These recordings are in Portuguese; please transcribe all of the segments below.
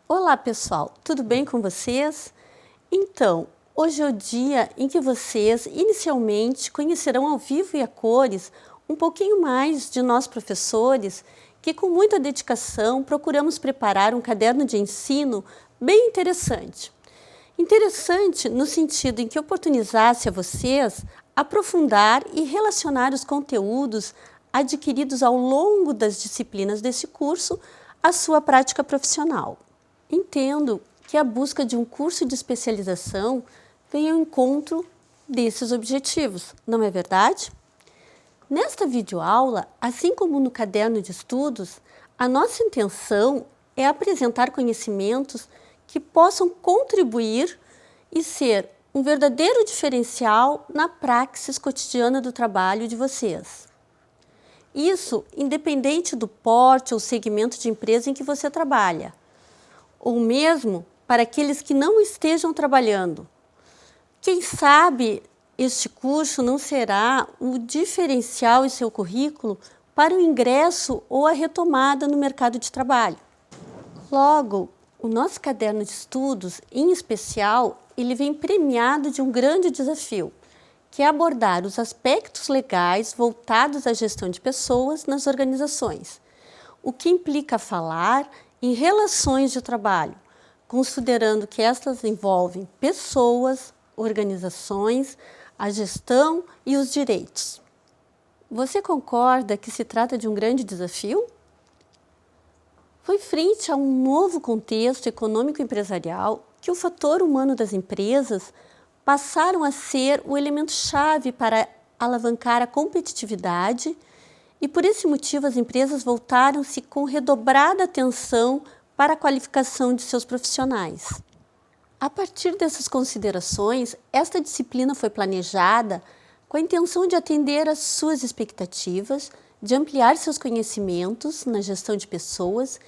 Olá pessoal, tudo bem com vocês? Então, hoje é o dia em que vocês inicialmente conhecerão ao vivo e a cores um pouquinho mais de nós professores que com muita dedicação procuramos preparar um caderno de ensino bem interessante. Interessante no sentido em que oportunizasse a vocês aprofundar e relacionar os conteúdos adquiridos ao longo das disciplinas desse curso à sua prática profissional. Entendo que a busca de um curso de especialização vem ao encontro desses objetivos, não é verdade? Nesta videoaula, assim como no caderno de estudos, a nossa intenção é apresentar conhecimentos que possam contribuir e ser um verdadeiro diferencial na praxis cotidiana do trabalho de vocês. Isso independente do porte ou segmento de empresa em que você trabalha, ou mesmo para aqueles que não estejam trabalhando. Quem sabe este curso não será o diferencial em seu currículo para o ingresso ou a retomada no mercado de trabalho. Logo, o nosso caderno de estudos, em especial, ele vem premiado de um grande desafio, que é abordar os aspectos legais voltados à gestão de pessoas nas organizações, o que implica falar em relações de trabalho, considerando que estas envolvem pessoas, organizações, a gestão e os direitos. Você concorda que se trata de um grande desafio? Foi frente a um novo contexto econômico-empresarial que o fator humano das empresas passaram a ser o elemento-chave para alavancar a competitividade e, por esse motivo, as empresas voltaram-se com redobrada atenção para a qualificação de seus profissionais. A partir dessas considerações, esta disciplina foi planejada com a intenção de atender às suas expectativas, de ampliar seus conhecimentos na gestão de pessoas,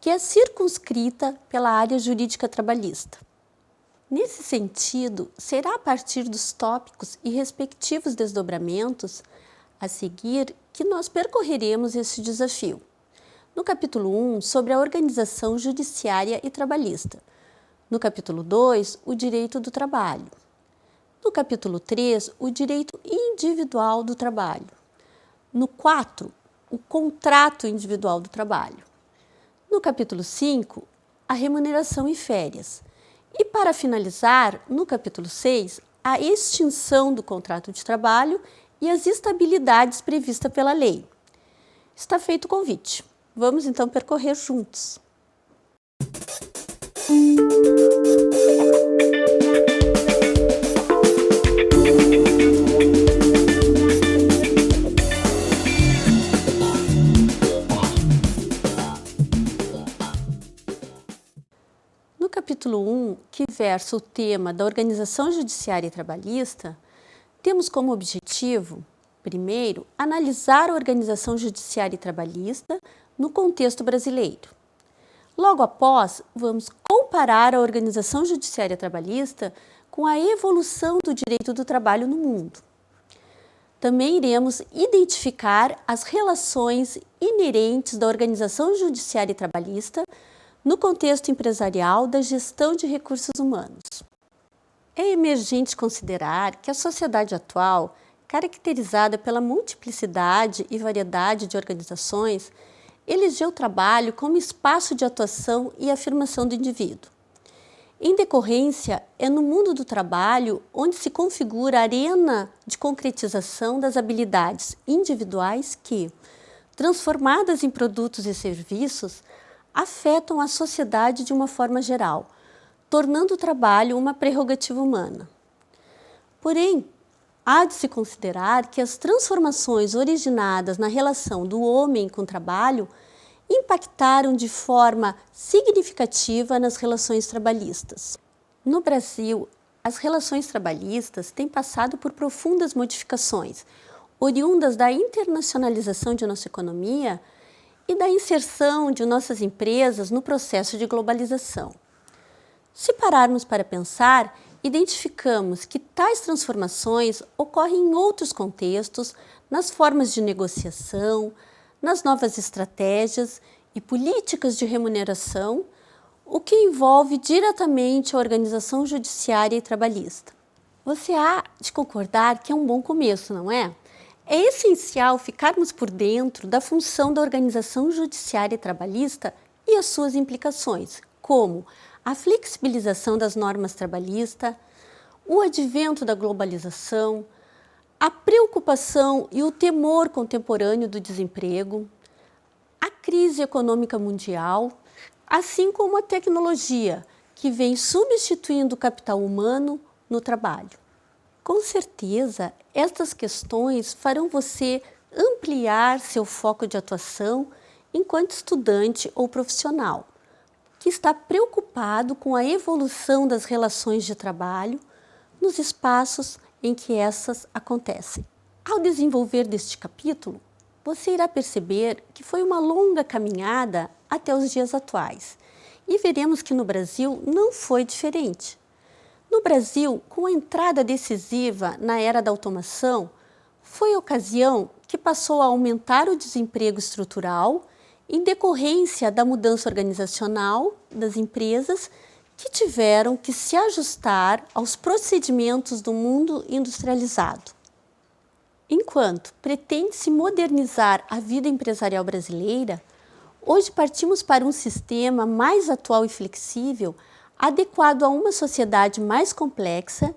que é circunscrita pela área jurídica trabalhista. Nesse sentido, será a partir dos tópicos e respectivos desdobramentos a seguir que nós percorreremos esse desafio. No capítulo 1, sobre a organização judiciária e trabalhista. No capítulo 2, o direito do trabalho. No capítulo 3, o direito individual do trabalho. No 4, o contrato individual do trabalho. No capítulo 5, a remuneração e férias. E para finalizar, no capítulo 6, a extinção do contrato de trabalho e as estabilidades previstas pela lei. Está feito o convite. Vamos então percorrer juntos. No capítulo 1, que versa o tema da organização judiciária e trabalhista, temos como objetivo, primeiro, analisar a organização judiciária e trabalhista no contexto brasileiro. Logo após, vamos comparar a organização judiciária trabalhista com a evolução do direito do trabalho no mundo. Também iremos identificar as relações inerentes da organização judiciária e trabalhista no contexto empresarial da gestão de recursos humanos. É emergente considerar que a sociedade atual, caracterizada pela multiplicidade e variedade de organizações, elegeu o trabalho como espaço de atuação e afirmação do indivíduo. Em decorrência, é no mundo do trabalho onde se configura a arena de concretização das habilidades individuais que, transformadas em produtos e serviços, afetam a sociedade de uma forma geral, tornando o trabalho uma prerrogativa humana. Porém, Há de se considerar que as transformações originadas na relação do homem com o trabalho impactaram de forma significativa nas relações trabalhistas. No Brasil, as relações trabalhistas têm passado por profundas modificações, oriundas da internacionalização de nossa economia e da inserção de nossas empresas no processo de globalização. Se pararmos para pensar, identificamos que tais transformações ocorrem em outros contextos, nas formas de negociação, nas novas estratégias e políticas de remuneração, o que envolve diretamente a organização judiciária e trabalhista. Você há de concordar que é um bom começo, não é? É essencial ficarmos por dentro da função da organização judiciária e trabalhista e as suas implicações, como a flexibilização das normas trabalhistas, o advento da globalização, a preocupação e o temor contemporâneo do desemprego, a crise econômica mundial, assim como a tecnologia, que vem substituindo o capital humano no trabalho. Com certeza, estas questões farão você ampliar seu foco de atuação enquanto estudante ou profissional, que está preocupado com a evolução das relações de trabalho nos espaços em que essas acontecem. Ao desenvolver deste capítulo, você irá perceber que foi uma longa caminhada até os dias atuais e veremos que no Brasil não foi diferente. No Brasil, com a entrada decisiva na era da automação, foi a ocasião que passou a aumentar o desemprego estrutural em decorrência da mudança organizacional das empresas que tiveram que se ajustar aos procedimentos do mundo industrializado. Enquanto pretende-se modernizar a vida empresarial brasileira, hoje partimos para um sistema mais atual e flexível, adequado a uma sociedade mais complexa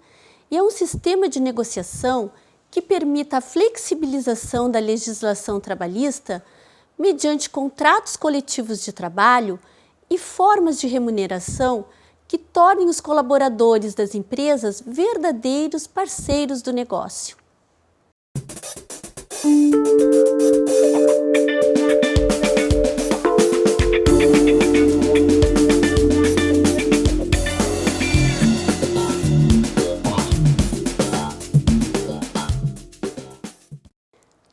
e a um sistema de negociação que permita a flexibilização da legislação trabalhista mediante contratos coletivos de trabalho e formas de remuneração que tornem os colaboradores das empresas verdadeiros parceiros do negócio.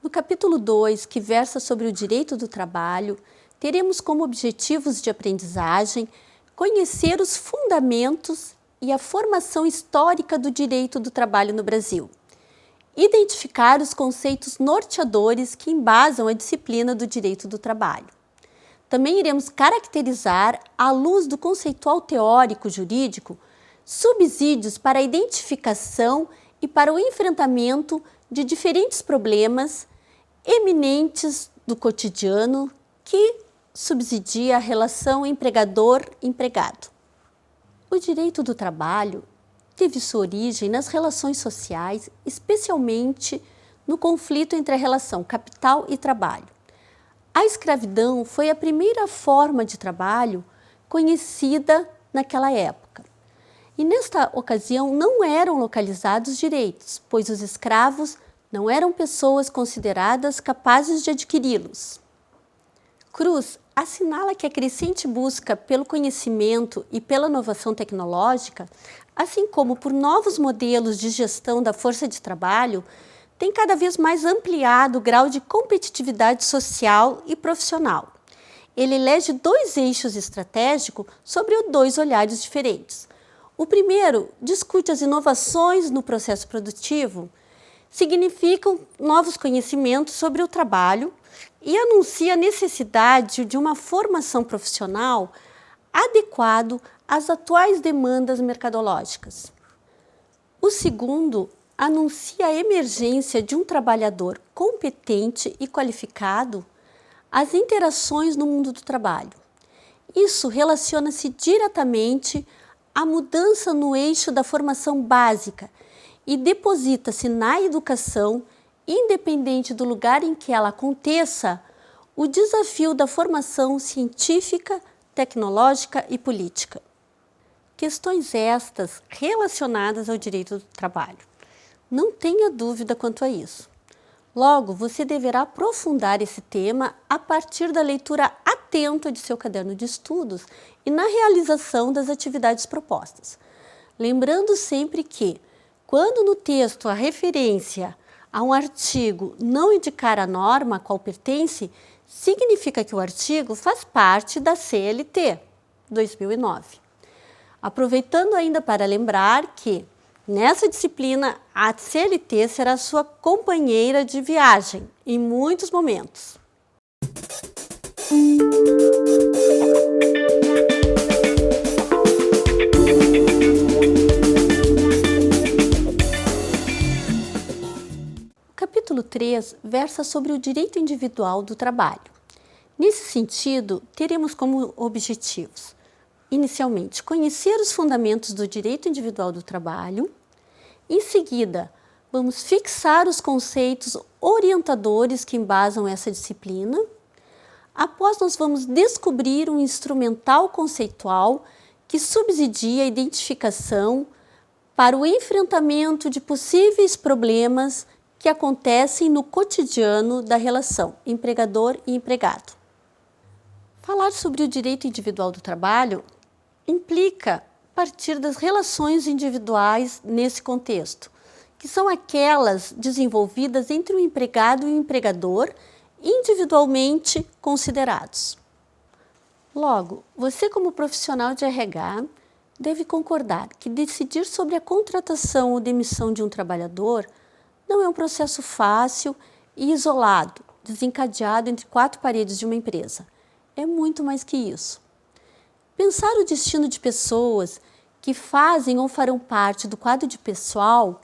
No capítulo 2, que versa sobre o direito do trabalho, teremos como objetivos de aprendizagem conhecer os fundamentos e a formação histórica do direito do trabalho no Brasil, identificar os conceitos norteadores que embasam a disciplina do direito do trabalho. Também iremos caracterizar, à luz do conceitual teórico jurídico, subsídios para a identificação e para o enfrentamento de diferentes problemas eminentes do cotidiano que subsidia a relação empregador-empregado. O direito do trabalho teve sua origem nas relações sociais, especialmente no conflito entre a relação capital e trabalho. A escravidão foi a primeira forma de trabalho conhecida naquela época. E nesta ocasião não eram localizados direitos, pois os escravos não eram pessoas consideradas capazes de adquiri-los. Cruz assinala que a crescente busca pelo conhecimento e pela inovação tecnológica, assim como por novos modelos de gestão da força de trabalho, tem cada vez mais ampliado o grau de competitividade social e profissional. Ele elege dois eixos estratégicos sobre dois olhares diferentes. O primeiro discute as inovações no processo produtivo, significam novos conhecimentos sobre o trabalho e anuncia a necessidade de uma formação profissional adequado às atuais demandas mercadológicas. O segundo anuncia a emergência de um trabalhador competente e qualificado às interações no mundo do trabalho. Isso relaciona-se diretamente à mudança no eixo da formação básica e deposita-se na educação, independente do lugar em que ela aconteça, o desafio da formação científica, tecnológica e política. Questões estas relacionadas ao direito do trabalho. Não tenha dúvida quanto a isso. Logo, você deverá aprofundar esse tema a partir da leitura atenta de seu caderno de estudos e na realização das atividades propostas. Lembrando sempre que, quando no texto a referência a um artigo não indicar a norma a qual pertence, significa que o artigo faz parte da CLT 2009. Aproveitando ainda para lembrar que, nessa disciplina, a CLT será sua companheira de viagem em muitos momentos. O capítulo 3 versa sobre o direito individual do trabalho. Nesse sentido, teremos como objetivos, inicialmente, conhecer os fundamentos do direito individual do trabalho. Em seguida, vamos fixar os conceitos orientadores que embasam essa disciplina. Após, nós vamos descobrir um instrumental conceitual que subsidia a identificação para o enfrentamento de possíveis problemas que acontecem no cotidiano da relação empregador e empregado. Falar sobre o direito individual do trabalho implica partir das relações individuais nesse contexto, que são aquelas desenvolvidas entre o empregado e o empregador, individualmente considerados. Logo, você como profissional de RH deve concordar que decidir sobre a contratação ou demissão de um trabalhador não é um processo fácil e isolado, desencadeado entre quatro paredes de uma empresa. É muito mais que isso. Pensar o destino de pessoas que fazem ou farão parte do quadro de pessoal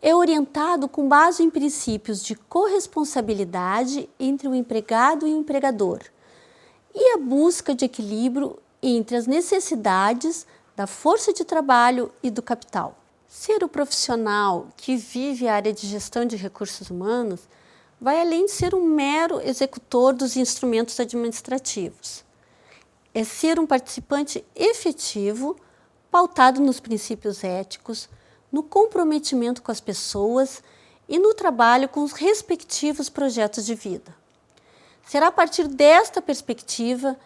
é orientado com base em princípios de corresponsabilidade entre o empregado e o empregador e a busca de equilíbrio entre as necessidades da força de trabalho e do capital. Ser o profissional que vive a área de gestão de recursos humanos vai além de ser um mero executor dos instrumentos administrativos. É ser um participante efetivo, pautado nos princípios éticos, no comprometimento com as pessoas e no trabalho com os respectivos projetos de vida. Será a partir desta perspectiva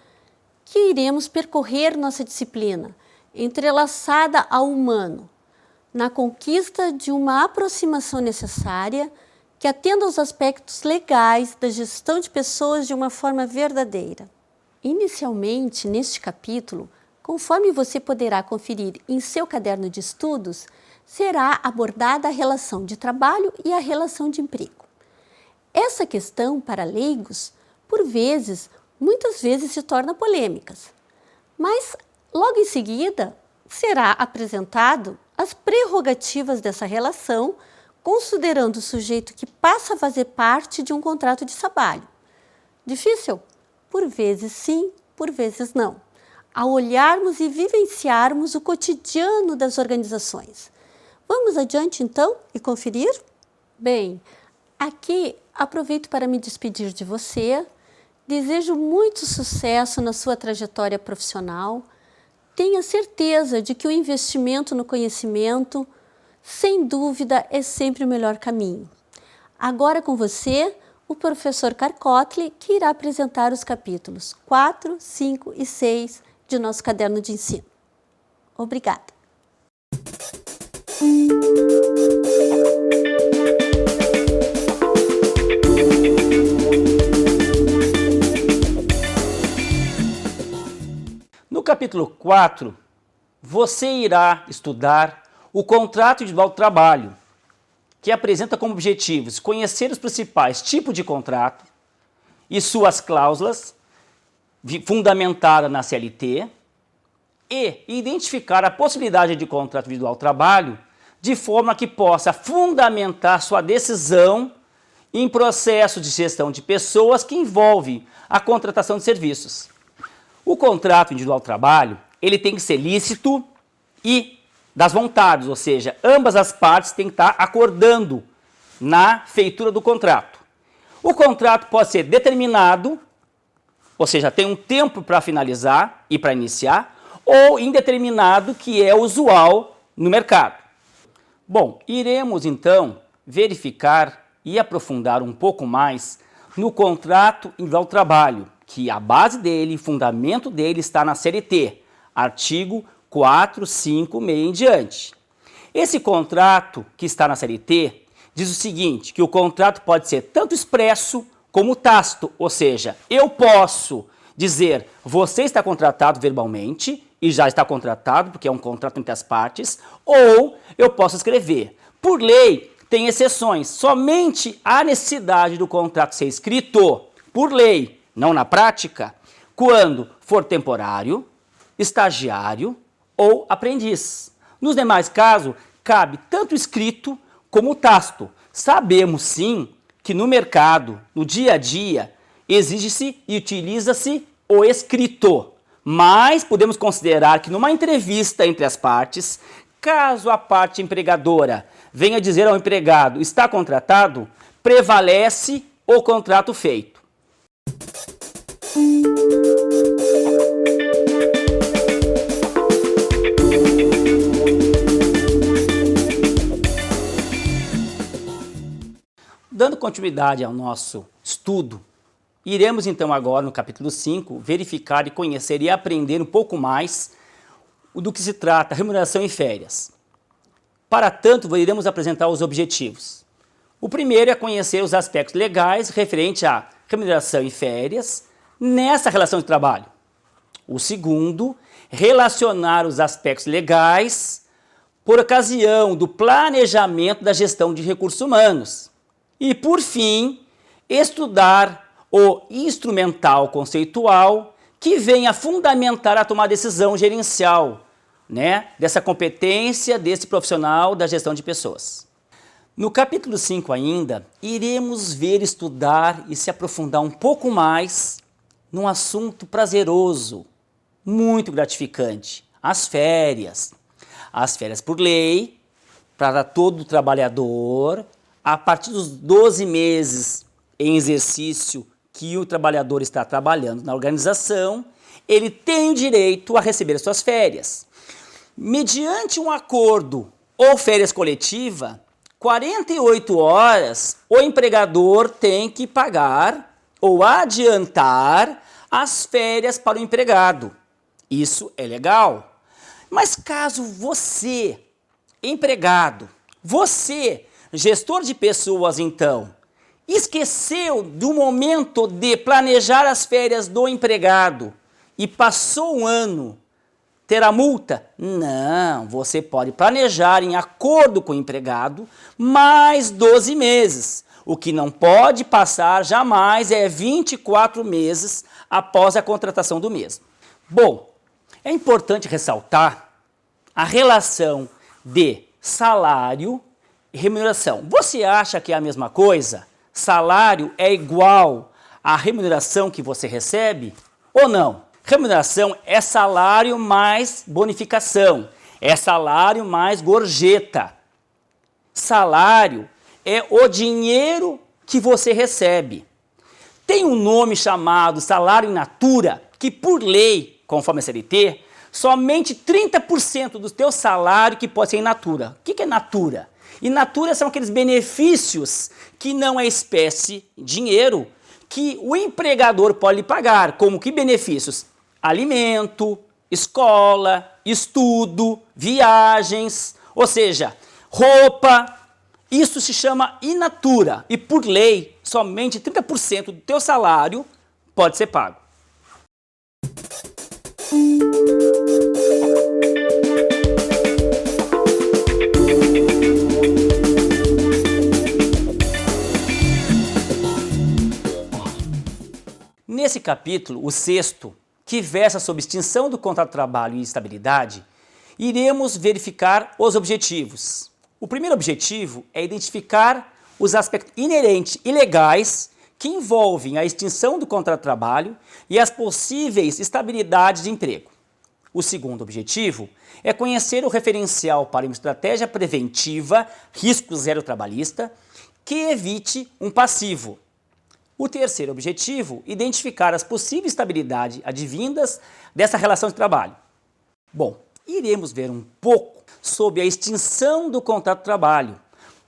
que iremos percorrer nossa disciplina, entrelaçada ao humano, na conquista de uma aproximação necessária que atenda aos aspectos legais da gestão de pessoas de uma forma verdadeira. Inicialmente, neste capítulo, conforme você poderá conferir em seu caderno de estudos, será abordada a relação de trabalho e a relação de emprego. Essa questão, para leigos, muitas vezes se torna polêmica, mas logo em seguida será apresentado as prerrogativas dessa relação, considerando o sujeito que passa a fazer parte de um contrato de trabalho. Difícil? Por vezes sim, por vezes não. Ao olharmos e vivenciarmos o cotidiano das organizações. Vamos adiante então e conferir? Bem, aqui aproveito para me despedir de você. Desejo muito sucesso na sua trajetória profissional. Tenha certeza de que o investimento no conhecimento, sem dúvida, é sempre o melhor caminho. Agora com você, o professor Carcotli, que irá apresentar os capítulos 4, 5 e 6 de nosso caderno de ensino. Obrigada. No capítulo 4, você irá estudar o contrato individual de trabalho, que apresenta como objetivos conhecer os principais tipos de contrato e suas cláusulas, fundamentada na CLT, e identificar a possibilidade de contrato individual de trabalho de forma que possa fundamentar sua decisão em processo de gestão de pessoas que envolve a contratação de serviços. O contrato individual de trabalho, ele tem que ser lícito e das vontades, ou seja, ambas as partes têm que estar acordando na feitura do contrato. O contrato pode ser determinado, ou seja, tem um tempo para finalizar e para iniciar, ou indeterminado, que é usual no mercado. Bom, iremos então verificar e aprofundar um pouco mais no contrato individual de trabalho, que a base dele, fundamento dele está na CLT, artigo 456 em diante. Esse contrato que está na CLT diz o seguinte, que o contrato pode ser tanto expresso como tácito, ou seja, eu posso dizer, você está contratado verbalmente, e já está contratado, porque é um contrato entre as partes, ou eu posso escrever. Por lei, tem exceções, somente há necessidade do contrato ser escrito, por lei, não na prática, quando for temporário, estagiário ou aprendiz. Nos demais casos, cabe tanto escrito como tácito. Sabemos sim que no mercado, no dia a dia, exige-se e utiliza-se o escrito. Mas podemos considerar que numa entrevista entre as partes, caso a parte empregadora venha dizer ao empregado está contratado, prevalece o contrato feito. Dando continuidade ao nosso estudo, iremos então agora no capítulo 5 verificar e conhecer e aprender um pouco mais do que se trata remuneração e férias. Para tanto, iremos apresentar os objetivos. O primeiro é conhecer os aspectos legais referente à remuneração e férias nessa relação de trabalho. O segundo, relacionar os aspectos legais por ocasião do planejamento da gestão de recursos humanos. E, por fim, estudar o instrumental conceitual que venha fundamentar a tomar decisão gerencial, dessa competência desse profissional da gestão de pessoas. No capítulo 5 ainda, iremos ver, estudar e se aprofundar um pouco mais num assunto prazeroso, muito gratificante, as férias. As férias por lei, para todo trabalhador, a partir dos 12 meses em exercício que o trabalhador está trabalhando na organização, ele tem direito a receber as suas férias. Mediante um acordo ou férias coletiva, 48 horas o empregador tem que pagar ou adiantar as férias para o empregado. Isso é legal. Mas caso você, empregado, você, gestor de pessoas, então, esqueceu do momento de planejar as férias do empregado e passou um ano, terá multa? Não, você pode planejar em acordo com o empregado mais 12 meses. O que não pode passar jamais é 24 meses após a contratação do mesmo. Bom, é importante ressaltar a relação de salário e remuneração. Você acha que é a mesma coisa? Salário é igual à remuneração que você recebe ou não? Remuneração é salário mais bonificação, é salário mais gorjeta. Salário é o dinheiro que você recebe. Tem um nome chamado salário in natura, que por lei, conforme a CLT, somente 30% do teu salário que pode ser in natura. O que é natura? In natura são aqueles benefícios que não é espécie, dinheiro, que o empregador pode lhe pagar. Como que benefícios? Alimento, escola, estudo, viagens, ou seja, roupa. Isso se chama in natura e, por lei, somente 30% do teu salário pode ser pago. Nesse capítulo, o 6º, que versa sobre extinção do contrato de trabalho e estabilidade, iremos verificar os objetivos. O primeiro objetivo é identificar os aspectos inerentes e legais que envolvem a extinção do contrato de trabalho e as possíveis estabilidades de emprego. O segundo objetivo é conhecer o referencial para uma estratégia preventiva, risco zero trabalhista, que evite um passivo. O terceiro objetivo, identificar as possíveis estabilidades advindas dessa relação de trabalho. Bom, iremos ver um pouco sobre a extinção do contrato de trabalho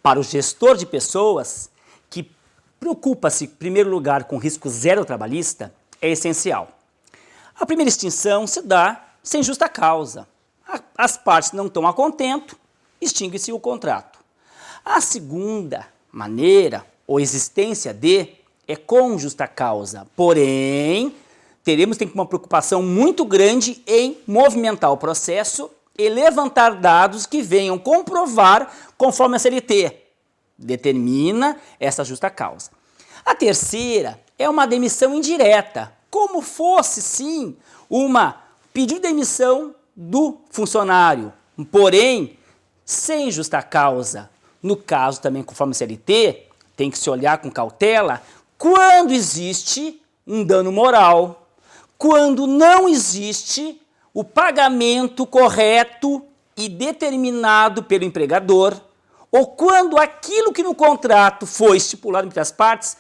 para o gestor de pessoas, que preocupa-se, em primeiro lugar, com risco zero trabalhista, é essencial. A primeira extinção se dá sem justa causa. As partes não estão a contento, extingue-se o contrato. A segunda maneira, ou existência de, é com justa causa. Porém, teremos que ter uma preocupação muito grande em movimentar o processo e levantar dados que venham comprovar conforme a CLT determina essa justa causa. A terceira é uma demissão indireta, como fosse, sim, uma pedido de demissão do funcionário, porém, sem justa causa. No caso também, conforme a CLT, tem que se olhar com cautela quando existe um dano moral, quando não existe o pagamento correto e determinado pelo empregador, ou quando aquilo que no contrato foi estipulado entre as partes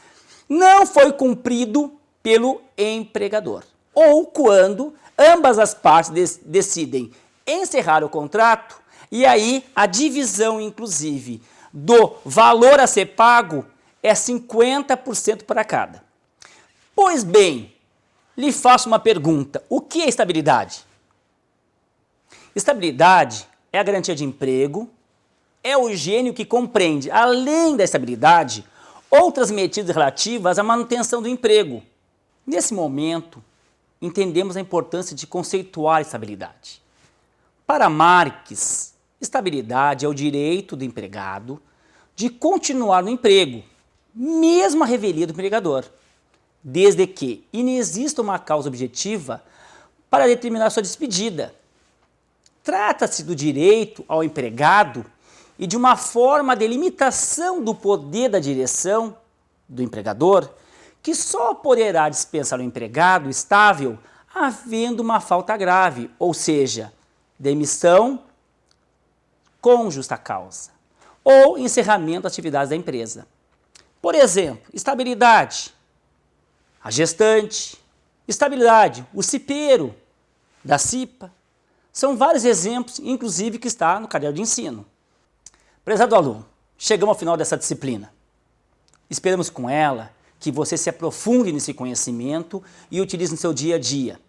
não foi cumprido pelo empregador, ou quando ambas as partes decidem encerrar o contrato e aí a divisão, inclusive, do valor a ser pago é 50% para cada. Pois bem, lhe faço uma pergunta: o que é estabilidade? Estabilidade é a garantia de emprego, é o gênio que compreende, além da estabilidade, outras medidas relativas à manutenção do emprego. Nesse momento, entendemos a importância de conceituar estabilidade. Para Marx, estabilidade é o direito do empregado de continuar no emprego, mesmo à revelia do empregador, desde que inexista uma causa objetiva para determinar sua despedida. Trata-se do direito ao empregado e de uma forma de limitação do poder da direção do empregador, que só poderá dispensar o empregado estável havendo uma falta grave, ou seja, demissão com justa causa, ou encerramento das atividades da empresa. Por exemplo, estabilidade, a gestante, estabilidade, o cipeiro da CIPA. São vários exemplos, inclusive, que está no caderno de ensino. Prezado aluno, chegamos ao final dessa disciplina. Esperamos com ela que você se aprofunde nesse conhecimento e utilize no seu dia a dia,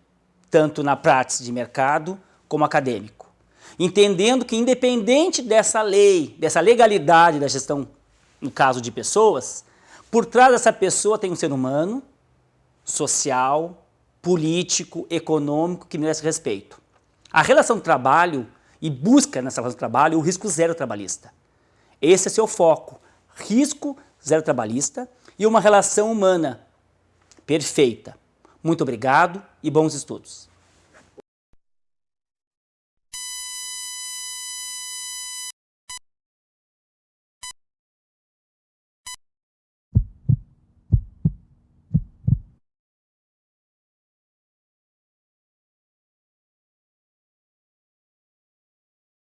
tanto na prática de mercado como acadêmico. Entendendo que, independente dessa lei, dessa legalidade da gestão, no caso de pessoas, por trás dessa pessoa tem um ser humano, social, político, econômico, que merece respeito. A relação de trabalho e busca nessa relação de trabalho o risco zero trabalhista. Esse é seu foco, risco zero trabalhista e uma relação humana perfeita. Muito obrigado e bons estudos.